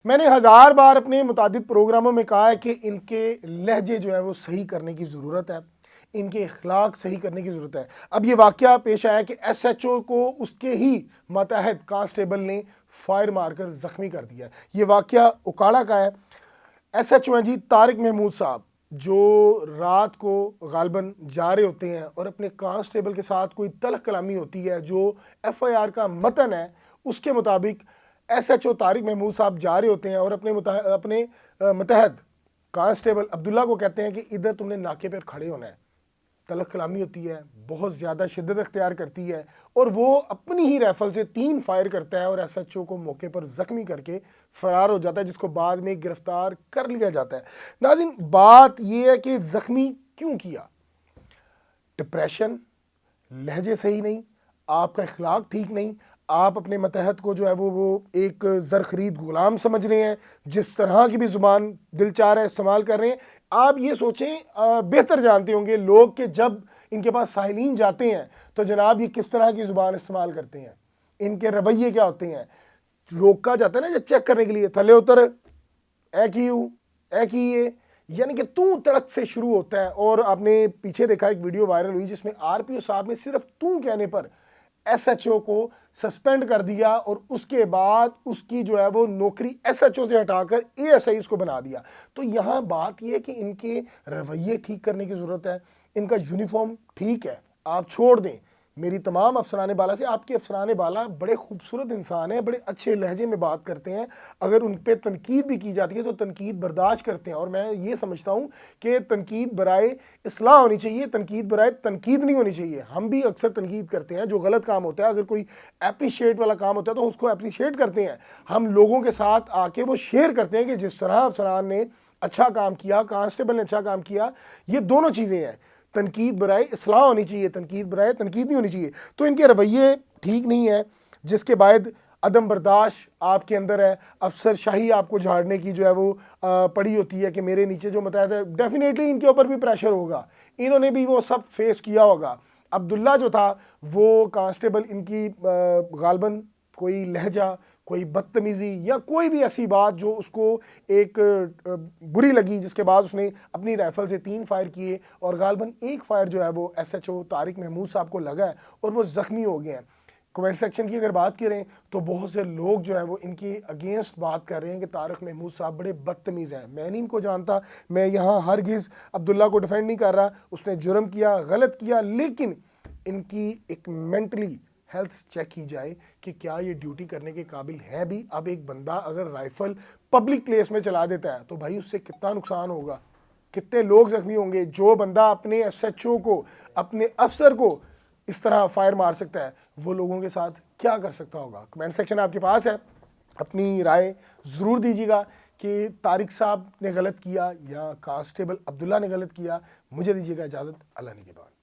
मैंने हज़ार बार अपने मुतादिद प्रोग्रामों में कहा है कि इनके लहजे जो है वो सही करने की ज़रूरत है, इनके अखलाक सही करने की ज़रूरत है। अब ये वाक़या पेश आया कि एसएचओ को उसके ही मातहत कांस्टेबल ने फायर मारकर ज़ख्मी कर दिया। ये वाक़या उकाड़ा का है। एसएचओ हैं जी तारिक महमूद साहब, जो रात को गालबन जा रहे होते हैं और अपने कांस्टेबल के साथ कोई तल्ख कलामी होती है जो एफआईआर का मतन है, उसके मुताबिक एसएचओ तारिक महमूद साहब जा रहे होते हैं और अपने मतहत कांस्टेबल अब्दुल्ला को कहते हैं कि इधर तुमने नाके पर खड़े होना है। तलख कलामी होती है, बहुत ज़्यादा शिद्दत अख्तियार करती है और वो अपनी ही राइफल से 3 फायर करता है और एसएचओ को मौके पर ज़ख्मी करके फ़रार हो जाता है, जिसको बाद में गिरफ्तार कर लिया जाता है। नाज़रीन, बात ये है कि ज़ख्मी क्यों किया? डिप्रेशन, लहजे सही नहीं, आपका इखलाक ठीक नहीं, आप अपने मतहत को जो है वो एक ज़र खरीद गुलाम समझ रहे हैं, जिस तरह की भी ज़ुबान दिल चाह रहा है इस्तेमाल कर रहे हैं। आप ये सोचें, बेहतर जानते होंगे लोग कि जब इनके पास साहिलीन जाते हैं तो जनाब ये किस तरह की ज़ुबान इस्तेमाल करते हैं, इनके रवैये क्या होते हैं। रोका जाता है ना जब चेक करने के लिए, थले उतर, ए की यू, ए की ये, यानी कि तू तड़क से शुरू होता है। और आपने पीछे देखा एक वीडियो वायरल हुई जिसमें आरपीओ साहब ने सिर्फ तू कहने पर एसएचओ को सस्पेंड कर दिया और उसके बाद उसकी जो है वो नौकरी एसएचओ से हटाकर एएसआई उसको बना दिया। तो यहाँ बात यह है कि इनके रवैये ठीक करने की ज़रूरत है। इनका यूनिफॉर्म ठीक है, आप छोड़ दें। मेरी तमाम अफसरान बाला से, आपके अफसरान बाला बड़े खूबसूरत इंसान हैं, बड़े अच्छे लहजे में बात करते हैं। अगर उन पर तनकीद भी की जाती है तो तनकीद बर्दाश्त करते हैं। और मैं ये समझता हूँ कि तनकीद बराए इस्लाह होनी चाहिए, तनकीद बराए तनकीद नहीं होनी चाहिए। हम भी अक्सर तनकीद करते हैं, जो गलत काम होता है, अगर कोई अप्रिशिएट वाला काम होता है तो उसको अप्रिशिएट करते हैं। हम लोगों के साथ आके वो शेयर करते हैं कि जिस तरह अफसरान ने अच्छा काम किया, कांस्टेबल ने अच्छा काम किया। ये दोनों चीज़ें हैं, तनकीद बराए इस्लाह होनी चाहिए, तनकीद बराए तनकीद नहीं होनी चाहिए। तो इनके रवैये ठीक नहीं है, जिसके बाद अदम बर्दाश्त आपके अंदर है, अफसर शाही आपको झाड़ने की जो है वो पड़ी होती है कि मेरे नीचे जो मतहत है, डेफिनेटली इनके ऊपर भी प्रेशर होगा, इन्होंने भी वो सब फेस किया होगा। अब्दुल्ला जो था वो कांस्टेबल, इनकी गालबन कोई लहजा, कोई बदतमीज़ी या कोई भी ऐसी बात जो उसको एक बुरी लगी, जिसके बाद उसने अपनी राइफल से 3 फायर किए और गालबन 1 फायर जो है वो एसएचओ तारिक महमूद साहब को लगा है और वो ज़ख्मी हो गए हैं। कमेंट सेक्शन की अगर बात करें तो बहुत से लोग जो है वो इनके अगेंस्ट बात कर रहे हैं कि तारिक महमूद साहब बड़े बदतमीज़ हैं। मैं नहीं इनको जानता, मैं यहाँ हरगिज़ अब्दुल्ला को डिफेंड नहीं कर रहा, उसने जुर्म किया, गलत किया, लेकिन इनकी एक मेंटली हेल्थ चेक की जाए कि क्या ये ड्यूटी करने के काबिल है भी। अब एक बंदा अगर राइफल पब्लिक प्लेस में चला देता है तो भाई उससे कितना नुकसान होगा, कितने लोग जख्मी होंगे। जो बंदा अपने एसएचओ को, अपने अफसर को इस तरह फायर मार सकता है, वो लोगों के साथ क्या कर सकता होगा। कमेंट सेक्शन आपके पास है, अपनी राय ज़रूर दीजिएगा कि तारिक साहब ने गलत किया या कांस्टेबल अब्दुल्ला ने गलत किया। मुझे दीजिएगा इजाज़त, अल्लाह ने के बाद।